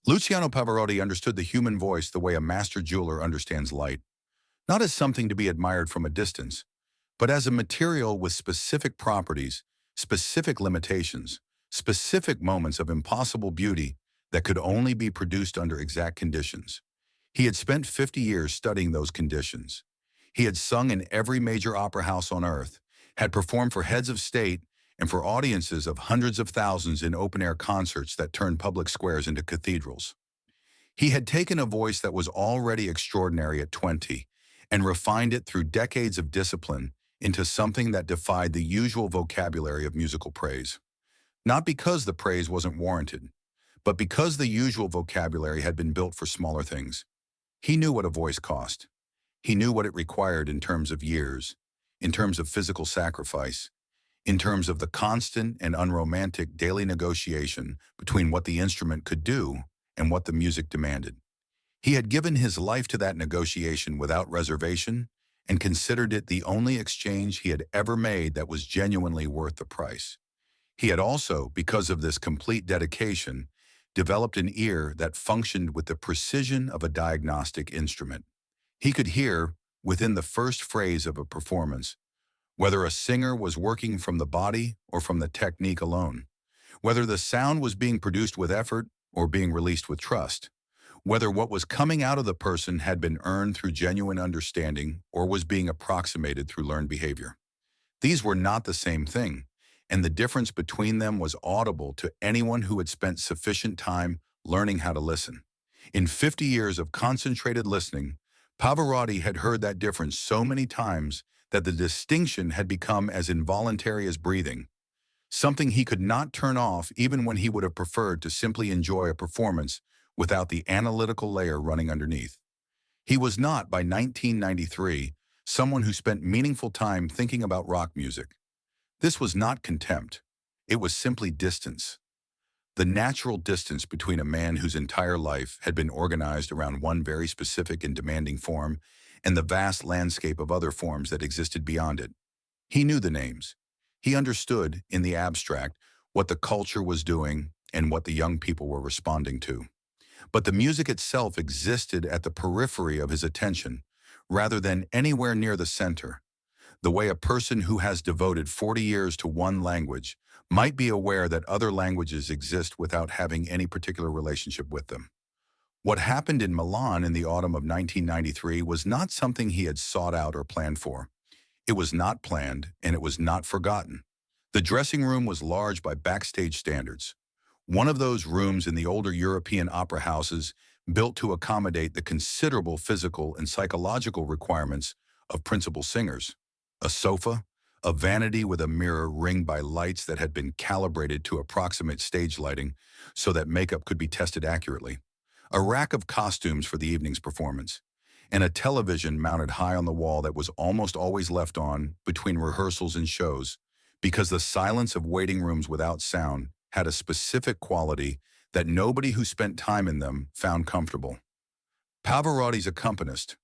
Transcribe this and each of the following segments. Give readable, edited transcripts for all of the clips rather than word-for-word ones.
Luciano Pavarotti understood the human voice the way a master jeweler understands light, not as something to be admired from a distance, but as a material with specific properties, specific limitations, specific moments of impossible beauty that could only be produced under exact conditions. He had spent 50 years studying those conditions. He had sung in every major opera house on earth, had performed for heads of state and for audiences of hundreds of thousands in open-air concerts that turned public squares into cathedrals. He had taken a voice that was already extraordinary at 20 and refined it through decades of discipline into something that defied the usual vocabulary of musical praise. Not because the praise wasn't warranted, but because the usual vocabulary had been built for smaller things. He knew what a voice cost. He knew what it required in terms of years, in terms of physical sacrifice, in terms of the constant and unromantic daily negotiation between what the instrument could do and what the music demanded. He had given his life to that negotiation without reservation and considered it the only exchange he had ever made that was genuinely worth the price. He had also, because of this complete dedication, developed an ear that functioned with the precision of a diagnostic instrument. He could hear, within the first phrase of a performance, whether a singer was working from the body or from the technique alone, whether the sound was being produced with effort or being released with trust, whether what was coming out of the person had been earned through genuine understanding or was being approximated through learned behavior. These were not the same thing, and the difference between them was audible to anyone who had spent sufficient time learning how to listen. In 50 years of concentrated listening, Pavarotti had heard that difference so many times that the distinction had become as involuntary as breathing, something he could not turn off even when he would have preferred to simply enjoy a performance without the analytical layer running underneath. He was not, by 1993, someone who spent meaningful time thinking about rock music. This was not contempt. It was simply distance. The natural distance between a man whose entire life had been organized around one very specific and demanding form and the vast landscape of other forms that existed beyond it. He knew the names. He understood, in the abstract, what the culture was doing and what the young people were responding to. But the music itself existed at the periphery of his attention, rather than anywhere near the center. The way a person who has devoted 40 years to one language might be aware that other languages exist without having any particular relationship with them. What happened in Milan in the autumn of 1993 was not something he had sought out or planned for. It was not planned, and it was not forgotten. The dressing room was large by backstage standards. One of those rooms in the older European opera houses built to accommodate the considerable physical and psychological requirements of principal singers. A sofa, a vanity with a mirror ringed by lights that had been calibrated to approximate stage lighting so that makeup could be tested accurately, a rack of costumes for the evening's performance, and a television mounted high on the wall that was almost always left on between rehearsals and shows, because the silence of waiting rooms without sound had a specific quality that nobody who spent time in them found comfortable. Pavarotti's accompanist,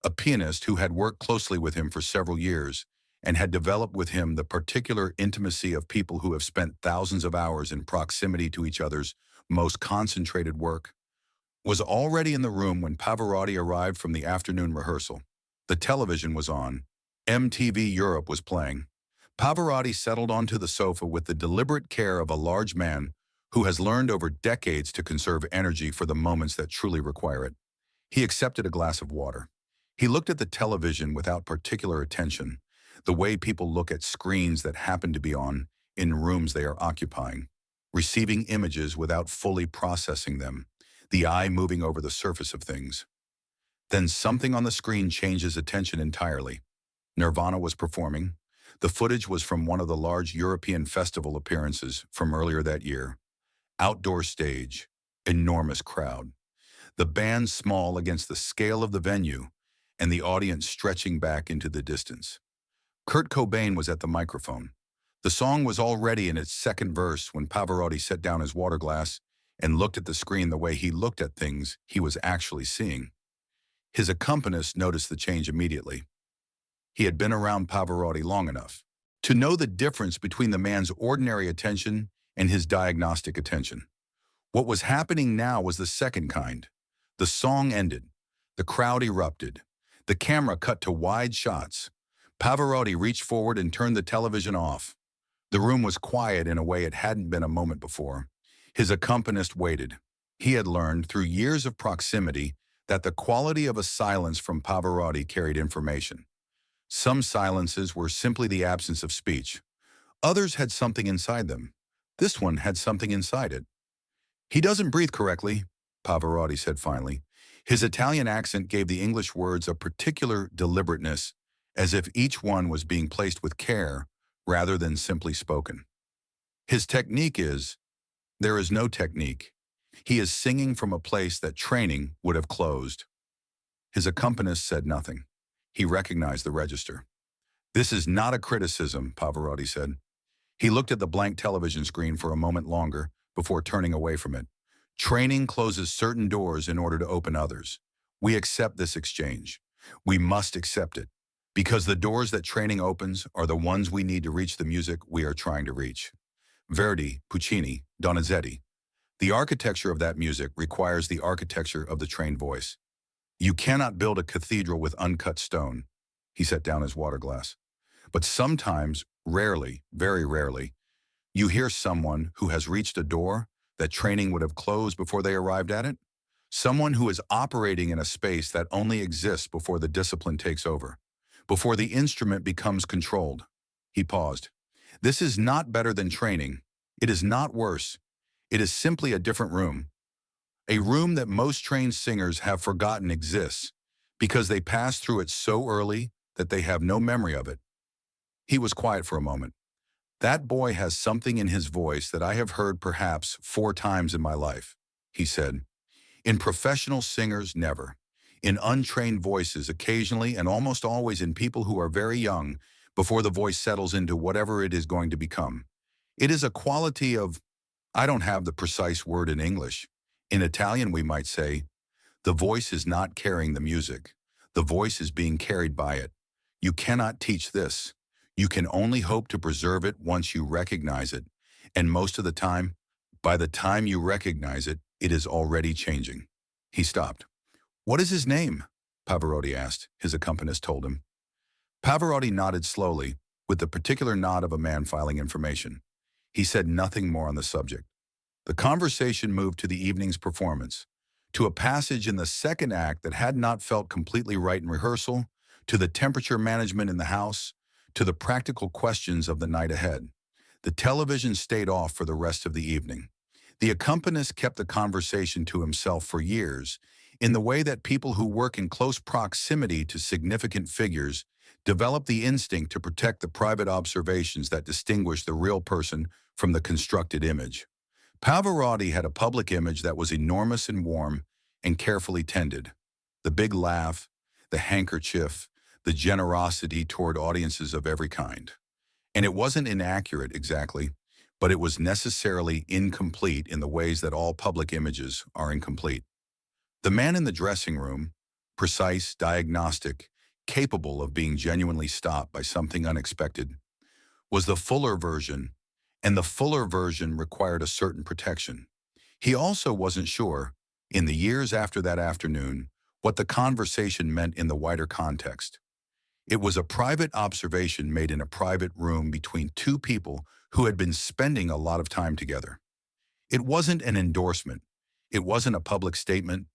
a pianist who had worked closely with him for several years and had developed with him the particular intimacy of people who have spent thousands of hours in proximity to each other's most concentrated work, was already in the room when Pavarotti arrived from the afternoon rehearsal. The television was on. MTV Europe was playing. Pavarotti settled onto the sofa with the deliberate care of a large man who has learned over decades to conserve energy for the moments that truly require it. He accepted a glass of water. He looked at the television without particular attention, the way people look at screens that happen to be on in rooms they are occupying, receiving images without fully processing them, the eye moving over the surface of things. Then something on the screen changed his attention entirely. Nirvana was performing. The footage was from one of the large European festival appearances from earlier that year. Outdoor stage, enormous crowd. The band small against the scale of the venue, and the audience stretching back into the distance. Kurt Cobain was at the microphone. The song was already in its second verse when Pavarotti set down his water glass and looked at the screen the way he looked at things he was actually seeing. His accompanist noticed the change immediately. He had been around Pavarotti long enough to know the difference between the man's ordinary attention and his diagnostic attention. What was happening now was the second kind. The song ended. The crowd erupted. The camera cut to wide shots. Pavarotti reached forward and turned the television off. The room was quiet in a way it hadn't been a moment before. His accompanist waited. He had learned, through years of proximity, that the quality of a silence from Pavarotti carried information. Some silences were simply the absence of speech. Others had something inside them. This one had something inside it. "He doesn't breathe correctly," Pavarotti said finally. His Italian accent gave the English words a particular deliberateness, as if each one was being placed with care rather than simply spoken. "His technique is, there is no technique. He is singing from a place that training would have closed." His accompanist said nothing. He recognized the register. "This is not a criticism," Pavarotti said. He looked at the blank television screen for a moment longer before turning away from it. "Training closes certain doors in order to open others. We accept this exchange. We must accept it, because the doors that training opens are the ones we need to reach the music we are trying to reach." Verdi, Puccini, Donizetti. The architecture of that music requires the architecture of the trained voice. You cannot build a cathedral with uncut stone. He set down his water glass. But sometimes, rarely, very rarely, you hear someone who has reached a door that training would have closed before they arrived at it. Someone who is operating in a space that only exists before the discipline takes over, before the instrument becomes controlled. He paused. "This is not better than training. It is not worse. It is simply a different room. A room that most trained singers have forgotten exists because they passed through it so early that they have no memory of it." He was quiet for a moment. "That boy has something in his voice that I have heard perhaps 4 times in my life," he said. "In professional singers, never. In untrained voices, occasionally, and almost always in people who are very young before the voice settles into whatever it is going to become. It is a quality of, I don't have the precise word in English. In Italian, we might say, the voice is not carrying the music. The voice is being carried by it. You cannot teach this. You can only hope to preserve it once you recognize it. And most of the time, by the time you recognize it, it is already changing." He stopped. "What is his name?" Pavarotti asked. His accompanist told him. Pavarotti nodded slowly, with the particular nod of a man filing information. He said nothing more on the subject. The conversation moved to the evening's performance, to a passage in the second act that had not felt completely right in rehearsal, to the temperature management in the house, to the practical questions of the night ahead. The television stayed off for the rest of the evening. The accompanist kept the conversation to himself for years, in the way that people who work in close proximity to significant figures develop the instinct to protect the private observations that distinguish the real person from the constructed image. Pavarotti had a public image that was enormous and warm and carefully tended. The big laugh, the handkerchief, the generosity toward audiences of every kind. And it wasn't inaccurate exactly, but it was necessarily incomplete in the ways that all public images are incomplete. The man in the dressing room, precise, diagnostic, capable of being genuinely stopped by something unexpected, was the fuller version, and the fuller version required a certain protection. He also wasn't sure, in the years after that afternoon, what the conversation meant in the wider context. It was a private observation made in a private room between 2 people who had been spending a lot of time together. It wasn't an endorsement. It wasn't a public statement.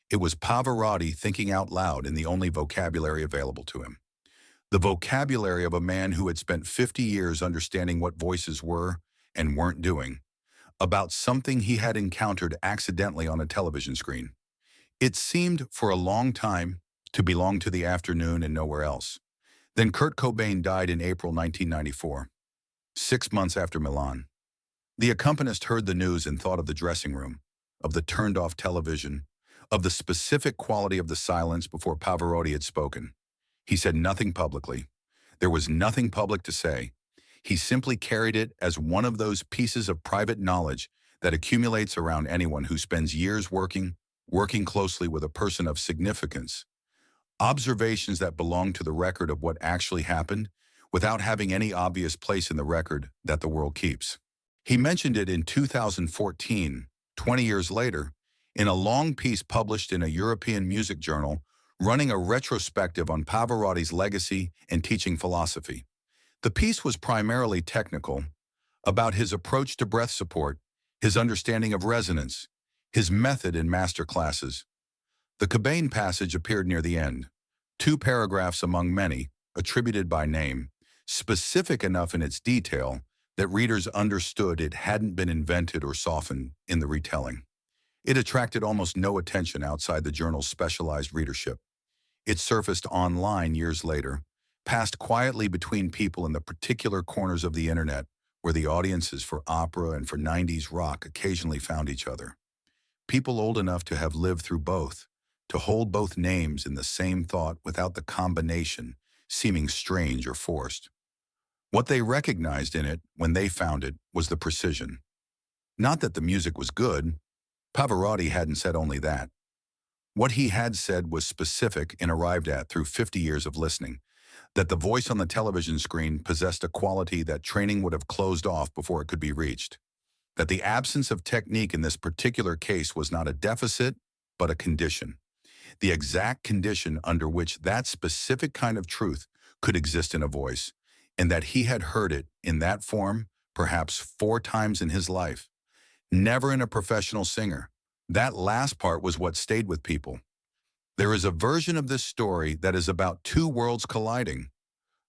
It was Pavarotti thinking out loud in the only vocabulary available to him. The vocabulary of a man who had spent 50 years understanding what voices were and weren't doing, about something he had encountered accidentally on a television screen. It seemed, for a long time, to belong to the afternoon and nowhere else. Then Kurt Cobain died in April 1994, 6 months after Milan. The accompanist heard the news and thought of the dressing room, of the turned-off television, of the specific quality of the silence before Pavarotti had spoken. He said nothing publicly. There was nothing public to say. He simply carried it as one of those pieces of private knowledge that accumulates around anyone who spends years working closely with a person of significance. Observations that belong to the record of what actually happened without having any obvious place in the record that the world keeps. He mentioned it in 2014 20 years later, in a long piece published in a European music journal, running a retrospective on Pavarotti's legacy and teaching philosophy. The piece was primarily technical, about his approach to breath support, his understanding of resonance, his method in master classes. The Cobain passage appeared near the end, 2 paragraphs among many, attributed by name, specific enough in its detail that readers understood it hadn't been invented or softened in the retelling. It attracted almost no attention outside the journal's specialized readership. It surfaced online years later, passed quietly between people in the particular corners of the internet where the audiences for opera and for 90s rock occasionally found each other. People old enough to have lived through both, to hold both names in the same thought without the combination seeming strange or forced. What they recognized in it when they found it was the precision. Not that the music was good. Pavarotti hadn't said only that. What he had said was specific and arrived at through 50 years of listening, that the voice on the television screen possessed a quality that training would have closed off before it could be reached, that the absence of technique in this particular case was not a deficit, but a condition, the exact condition under which that specific kind of truth could exist in a voice, and that he had heard it in that form perhaps 4 times in his life, never in a professional singer. That last part was what stayed with people. There is a version of this story that is about 2 worlds colliding.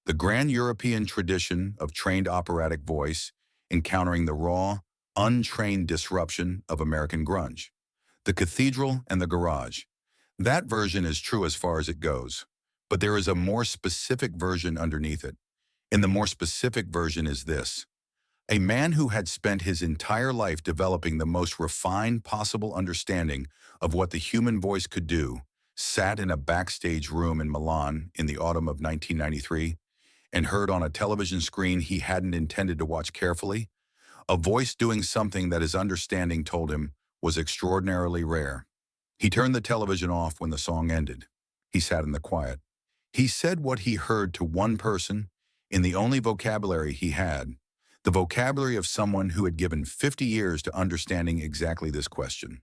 The grand European tradition of trained operatic voice encountering the raw, untrained disruption of American grunge. The cathedral and the garage. That version is true as far as it goes, but there is a more specific version underneath it. And the more specific version is this. A man who had spent his entire life developing the most refined possible understanding of what the human voice could do, sat in a backstage room in Milan in the autumn of 1993 and heard on a television screen he hadn't intended to watch carefully, a voice doing something that his understanding told him was extraordinarily rare. He turned the television off when the song ended. He sat in the quiet. He said what he heard to one person in the only vocabulary he had, the vocabulary of someone who had given 50 years to understanding exactly this question.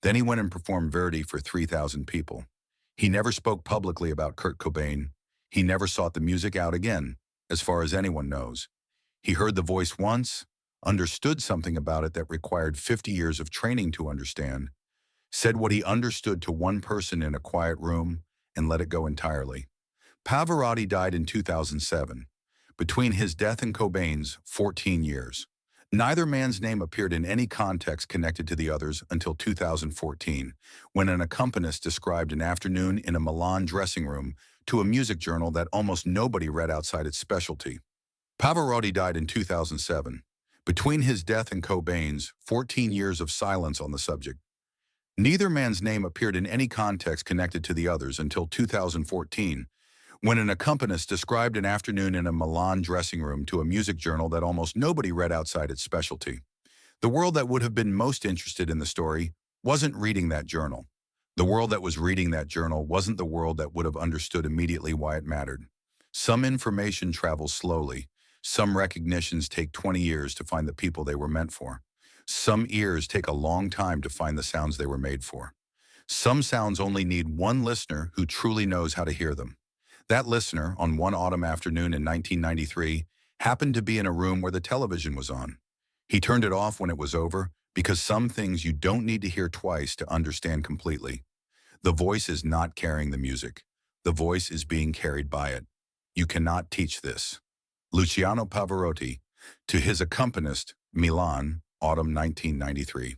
Then he went and performed Verdi for 3,000 people. He never spoke publicly about Kurt Cobain. He never sought the music out again, as far as anyone knows. He heard the voice once, understood something about it that required 50 years of training to understand, said what he understood to one person in a quiet room, and let it go entirely. Pavarotti died in 2007. Between his death and Cobain's, 14 years. Neither man's name appeared in any context connected to the others until 2014, when an accompanist described an afternoon in a Milan dressing room to a music journal that almost nobody read outside its specialty. Pavarotti died in 2007. Between his death and Cobain's, 14 years of silence on the subject. Neither man's name appeared in any context connected to the others until 2014, when an accompanist described an afternoon in a Milan dressing room to a music journal that almost nobody read outside its specialty. The world that would have been most interested in the story wasn't reading that journal. The world that was reading that journal wasn't the world that would have understood immediately why it mattered. Some information travels slowly. Some recognitions take 20 years to find the people they were meant for. Some ears take a long time to find the sounds they were made for. Some sounds only need one listener who truly knows how to hear them. That listener, on one autumn afternoon in 1993, happened to be in a room where the television was on. He turned it off when it was over, because some things you don't need to hear twice to understand completely. The voice is not carrying the music. The voice is being carried by it. You cannot teach this. Luciano Pavarotti, to his accompanist, Milan, autumn 1993.